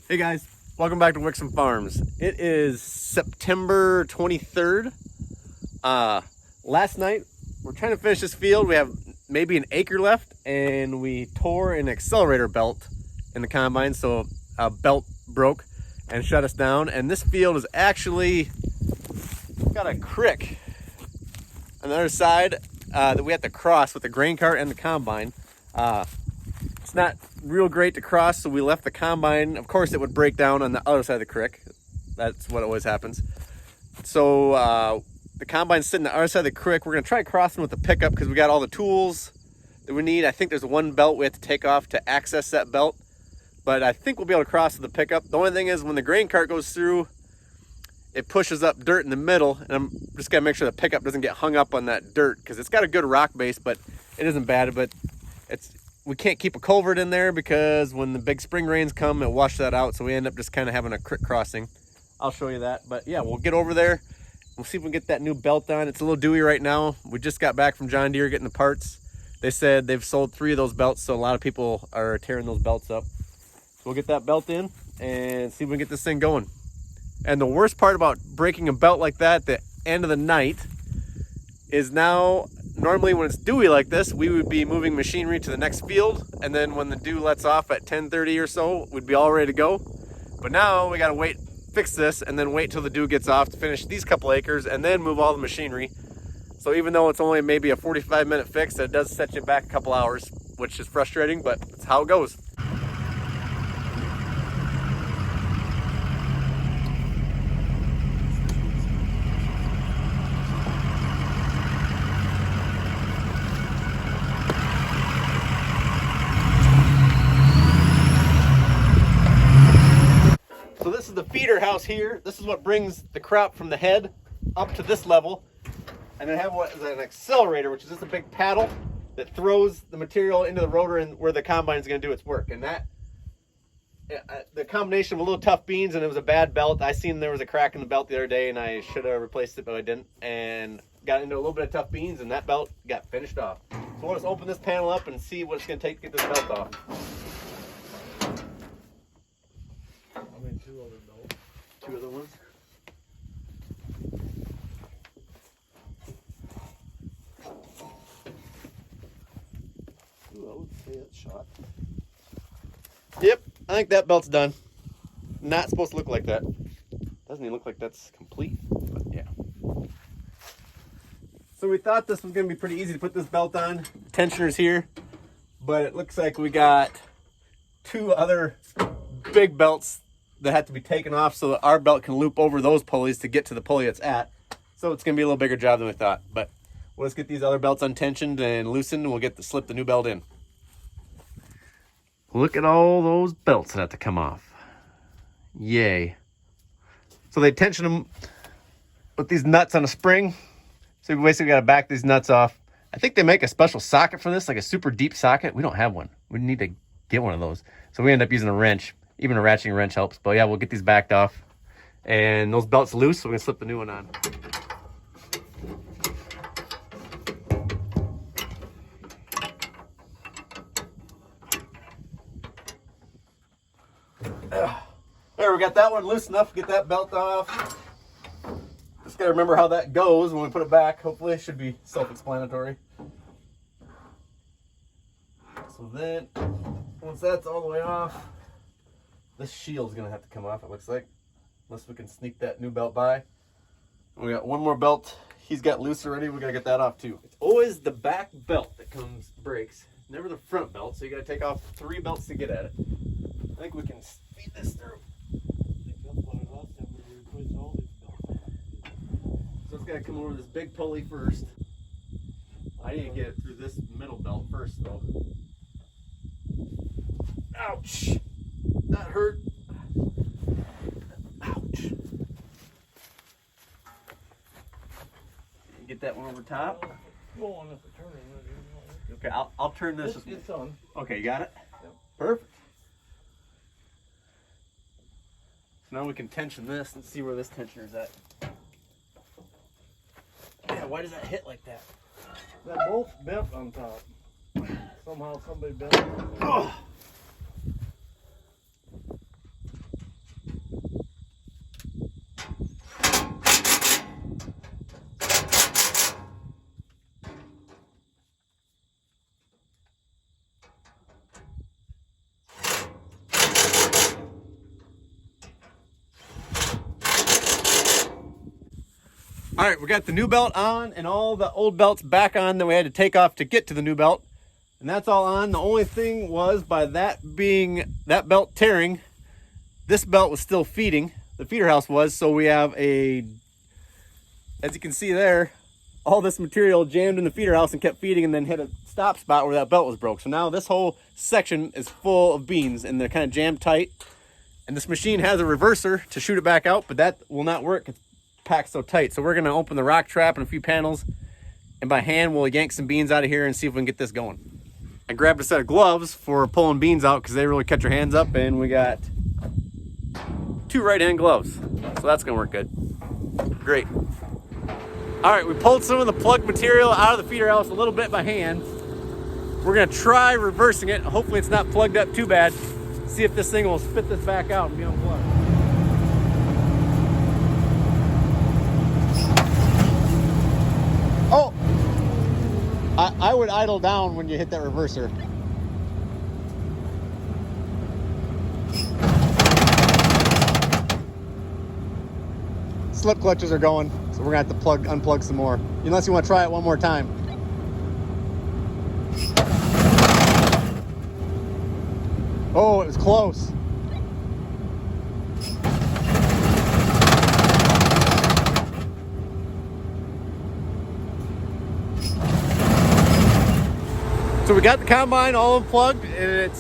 Hey guys, welcome back to Wiksen Farms. It is September 23rd. Last night, we're trying to finish this field. We have maybe an acre left, and we tore an accelerator belt in the combine, so a belt broke and shut us down. And this field is actually got a crick on the other side that we have to cross with the grain cart and the combine. It's not real great to cross, so we left the combine. Of course, it would break down on the other side of the creek. That's what always happens. So the combine's sitting on the other side of the creek. We're gonna try crossing with the pickup because we got all the tools that we need. I think there's one belt we have to take off to access that belt, but I think we'll be able to cross with the pickup. The only thing is when the grain cart goes through, it pushes up dirt in the middle, and I'm just gonna make sure the pickup doesn't get hung up on that dirt because it's got a good rock base, but it isn't bad. But we can't keep a culvert in there because when the big spring rains come, it washes that out. So we end up just kind of having a creek crossing. I'll show you that. But yeah, we'll get over there. We'll see if we can get that new belt on. It's a little dewy right now. We just got back from John Deere getting the parts. They said they've sold 3 of those belts, so a lot of people are tearing those belts up. So we'll get that belt in and see if we can get this thing going. And the worst part about breaking a belt like that at the end of the night is now, normally when it's dewy like this, we would be moving machinery to the next field, and then when the dew lets off at 10:30 or so, we'd be all ready to go. But now we gotta wait, fix this, and then wait till the dew gets off to finish these couple acres, and then move all the machinery. So even though it's only maybe a 45-minute fix, it does set you back a couple hours, which is frustrating, but it's how it goes. So this is the feeder house here. This is what brings the crop from the head up to this level. And I have what is an accelerator, which is just a big paddle that throws the material into the rotor and where the combine is going to do its work. And that, the combination of a little tough beans and it was a bad belt. I seen there was a crack in the belt the other day and I should have replaced it, but I didn't. And got into a little bit of tough beans and that belt got finished off. So let's open this panel up and see what it's going to take to get this belt off. Two other ones. Ooh, I would say it's shot. Yep, I think that belt's done. Not supposed to look like that. Doesn't even look like that's complete, but yeah. So we thought this was gonna be pretty easy to put this belt on. Tensioner's here, but it looks like we got 2 other big belts that have to be taken off so that our belt can loop over those pulleys to get to the pulley it's at. So it's gonna be a little bigger job than we thought, but let's get these other belts untensioned and loosened and we'll slip the new belt in. Look at all those belts that have to come off. Yay. So they tension them with these nuts on a spring. So we basically got to back these nuts off. I think they make a special socket for this, like a super deep socket. We don't have one. We need to get one of those. So we end up using a wrench. Even a ratcheting wrench helps. But yeah, we'll get these backed off. And those belts loose, so we're going to slip the new one on. There, we got that one loose enough to get that belt off. Just got to remember how that goes when we put it back. Hopefully it should be self-explanatory. So then, once that's all the way off, this shield's going to have to come off, it looks like. Unless we can sneak that new belt by. We got one more belt he's got loose already. We got to get that off too. It's always the back belt that breaks. Never the front belt, so you got to take off 3 belts to get at it. I think we can speed this through. So it's got to come over this big pulley first. I need to get it through this middle belt first though. Ouch! That hurt. Ouch. Get that one over top. Okay, I'll turn this. It's on. Okay, you got it? Yep. Perfect. So now we can tension this and see where this tensioner's at. Yeah, why does that hit like that? That bolt's bent on top. Somehow somebody bent it. Oh. All right, we got the new belt on and all the old belts back on that we had to take off to get to the new belt. And that's all on. The only thing was, by that belt tearing, this belt was still feeding. The feeder house was, so we have as you can see there, all this material jammed in the feeder house and kept feeding and then hit a stop spot where that belt was broke. So now this whole section is full of beans and they're kind of jammed tight. And this machine has a reverser to shoot it back out, but that will not work. It's packed so tight. So we're gonna open the rock trap and a few panels, and by hand we'll yank some beans out of here and see if we can get this going. I grabbed a set of gloves for pulling beans out because they really cut your hands up, and we got 2 right-hand gloves. So that's gonna work good. Great. All right, we pulled some of the plug material out of the feeder house a little bit by hand. We're gonna try reversing it. Hopefully it's not plugged up too bad. See if this thing will spit this back out and be unplugged. Oh, I would idle down when you hit that reverser. Slip clutches are going, so we're gonna have to unplug some more. Unless you want to try it one more time. Oh, it was close. So we got the combine all unplugged and it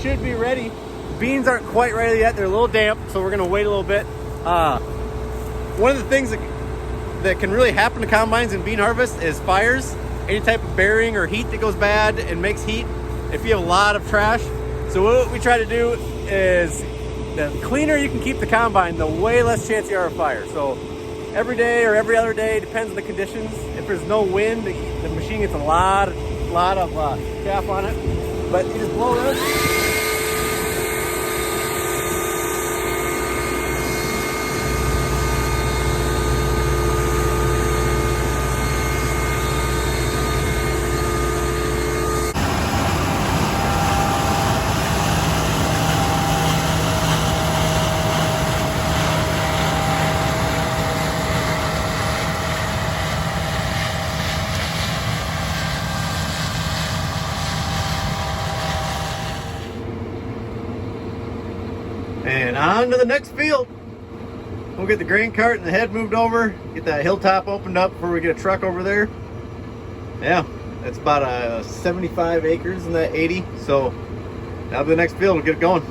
should be ready. Beans aren't quite ready yet. They're a little damp, so we're gonna wait a little bit. One of the things that can really happen to combines in bean harvest is fires. Any type of bearing or heat that goes bad and makes heat if you have a lot of trash. So what we try to do is, the cleaner you can keep the combine, the way less chance you are of fire. So every day or every other day, depends on the conditions. If there's no wind, the machine gets a lot of chaff on it. But you just blow this. And on to the next field. We'll get the grain cart and the head moved over, get that hilltop opened up before we get a truck over there. Yeah, it's about 75 acres in that 80. So that'll be the next field, we'll get it going.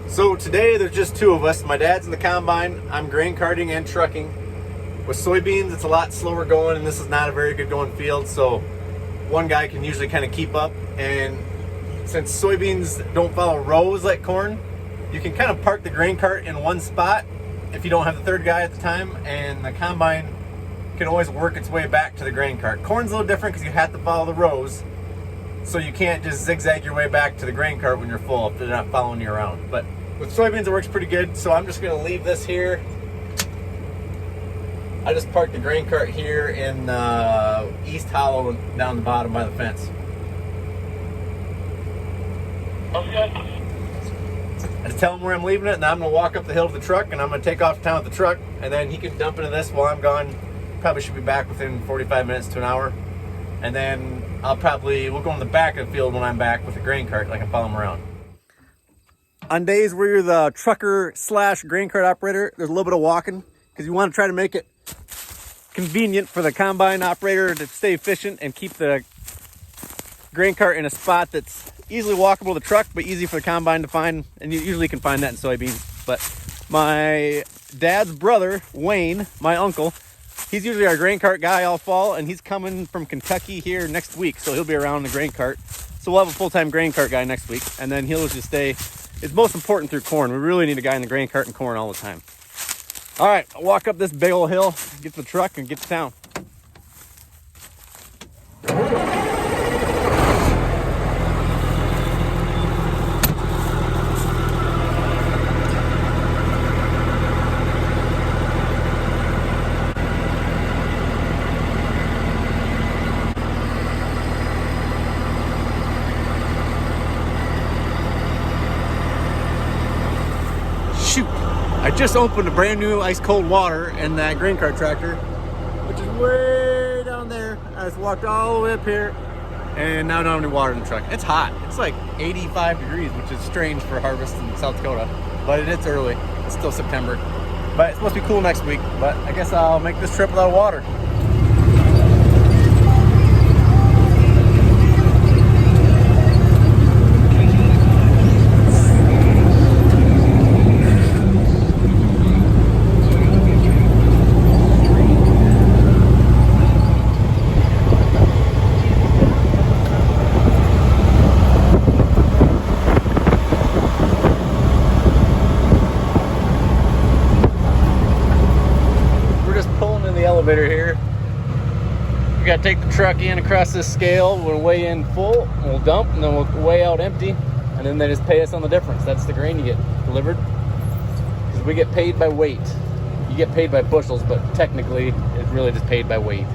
So today there's just 2 of us. My dad's in the combine, I'm grain carting and trucking. With soybeans, it's a lot slower going and this is not a very good going field. So one guy can usually kind of keep up, and since soybeans don't follow rows like corn, you can kind of park the grain cart in one spot if you don't have the third guy at the time, and the combine can always work its way back to the grain cart. Corn's a little different because you have to follow the rows, so you can't just zigzag your way back to the grain cart when you're full if they're not following you around. But with soybeans it works pretty good, so I'm just going to leave this here. I just parked the grain cart here in East Hollow down the bottom by the fence. Okay. I just tell him where I'm leaving it, and I'm going to walk up the hill to the truck, and I'm going to take off to town with the truck, and then he can dump into this while I'm gone. Probably should be back within 45 minutes to an hour. And then we'll go in the back of the field when I'm back with the grain cart, like I follow him around. On days where you're the trucker / grain cart operator, there's a little bit of walking, because you want to try to make it convenient for the combine operator to stay efficient and keep the grain cart in a spot that's easily walkable to the truck, but easy for the combine to find. And you usually can find that in soybeans. But my dad's brother, Wayne, my uncle, he's usually our grain cart guy all fall, and he's coming from Kentucky here next week, so he'll be around the grain cart. So we'll have a full-time grain cart guy next week, and then he'll just stay. It's most important through corn. We really need a guy in the grain cart and corn all the time. All right, I'll walk up this big old hill, get to the truck, and get to town. just opened a brand new ice cold water in that grain cart tractor, which is way down there. I just walked all the way up here, and now I don't have any water in the truck. It's hot. It's like 85 degrees, which is strange for harvest in South Dakota, but it's early. It's still September, but it's supposed to be cool next week. But I guess I'll make this trip without water. Elevator here. We gotta take the truck in across this scale. We'll weigh in full, we'll dump, and then we'll weigh out empty, and then they just pay us on the difference. That's the grain you get delivered. Because we get paid by weight. You get paid by bushels, but technically it's really just paid by weight.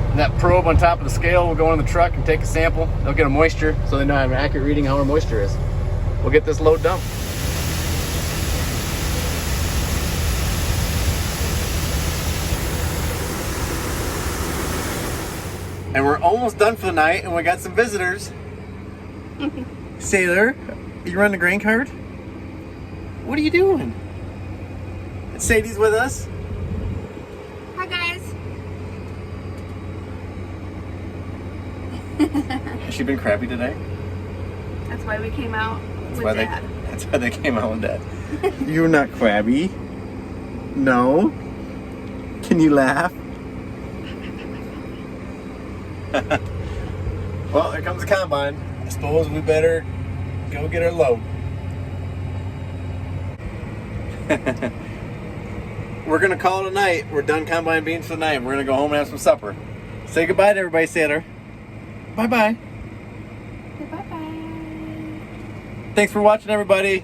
And that probe on top of the scale will go in the truck and take a sample. They'll get a moisture, so they know I have an accurate reading of how our moisture is. We'll get this load dumped. And we're almost done for the night, and we got some visitors. Sailor, you run the grain cart? What are you doing? Sadie's with us. Hi guys. Has she been crabby today? That's why we came out with Dad. That's why they came out with Dad. You're not crabby. No. Can you laugh? Well, here comes the combine. I suppose we better go get our load. We're gonna call it a night. We're done combine beans for the night. We're gonna go home and have some supper. Say goodbye to everybody, Sailor. Bye-bye. Bye-bye. Thanks for watching, everybody.